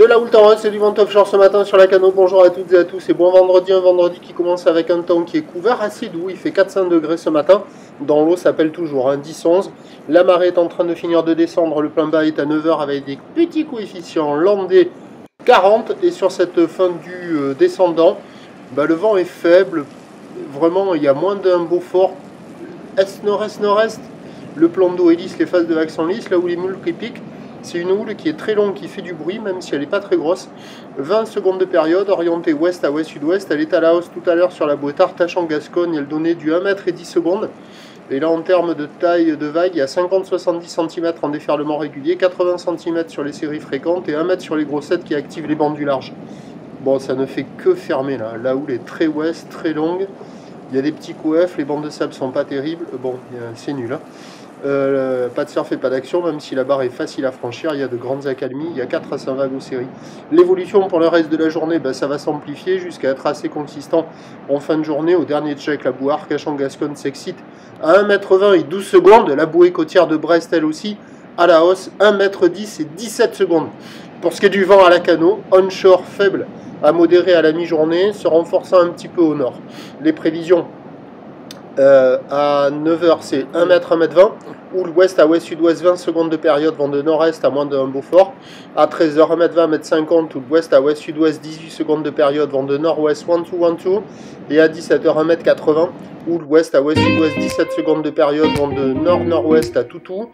De la Ultra, c'est du vent offshore ce matin sur la Cano. Bonjour à toutes et à tous. Et bon vendredi, un vendredi qui commence avec un temps qui est couvert, assez doux. Il fait 4-5 degrés ce matin. Dans l'eau, ça pèle toujours, 10-11. La marée est en train de finir de descendre. Le plein bas est à 9 h avec des petits coefficients landais 40. Et sur cette fin du descendant, le vent est faible. Vraiment, il y a moins d'un Beaufort. Est-nord-est, nord-est. Le plan d'eau est lisse, les phases de vagues sont lisses. Là où les moules qui piquent, c'est une houle qui est très longue, qui fait du bruit, même si elle n'est pas très grosse. 20 secondes de période, orientée ouest à ouest-sud-ouest. Elle est à la hausse tout à l'heure sur la bouée Artach-en-Gascogne. Elle donnait du 1 m et 10 secondes. Et là, en termes de taille de vague, il y a 50-70 cm en déferlement régulier, 80 cm sur les séries fréquentes et 1 m sur les grossettes qui activent les bandes du large. Bon, ça ne fait que fermer là. La houle est très ouest, très longue. Il y a des petits coefs, les bandes de sable sont pas terribles. Bon, c'est nul, hein. Pas de surf et pas d'action, même si la barre est facile à franchir, il y a de grandes accalmies, il y a 4 à 5 vagues aux séries. L'évolution pour le reste de la journée, ça va s'amplifier jusqu'à être assez consistant en fin de journée. Au dernier check, la bouée Arcachon-Gascogne s'excite à 1 m 20 et 12 secondes. La bouée côtière de Brest, elle aussi, à la hausse, 1 m 10 et 17 secondes. Pour ce qui est du vent à la Cano, onshore faible à modéré à la mi-journée, se renforçant un petit peu au nord. Les prévisions à 9 h, c'est 1 m, 1 m 20. Ou l'ouest à ouest-sud-ouest, 20 secondes de période, vent de nord-est à moins d'un Beaufort. À 13 h, 1 m 20, 1 m 50. Ou l'ouest à ouest-sud-ouest, 18 secondes de période, vent de nord-ouest, 1-2-1-2. Et à 17 h, 1 m 80. Ou l'ouest à ouest-sud-ouest, 17 secondes de période, vent de nord-nord-ouest à Toutou.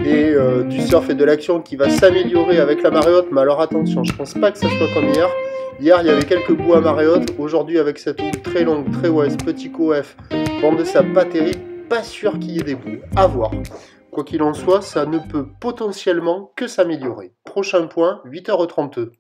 Et du surf et de l'action qui va s'améliorer avec la marée haute. Mais alors attention, je pense pas que ça soit comme hier. Hier, il y avait quelques bouts à marée haute. Aujourd'hui, avec cette houle très longue, très ouest, petit coef, bande de sable pas terrible, pas sûr qu'il y ait des bouts. À voir. Quoi qu'il en soit, ça ne peut potentiellement que s'améliorer. Prochain point, 8 h 32.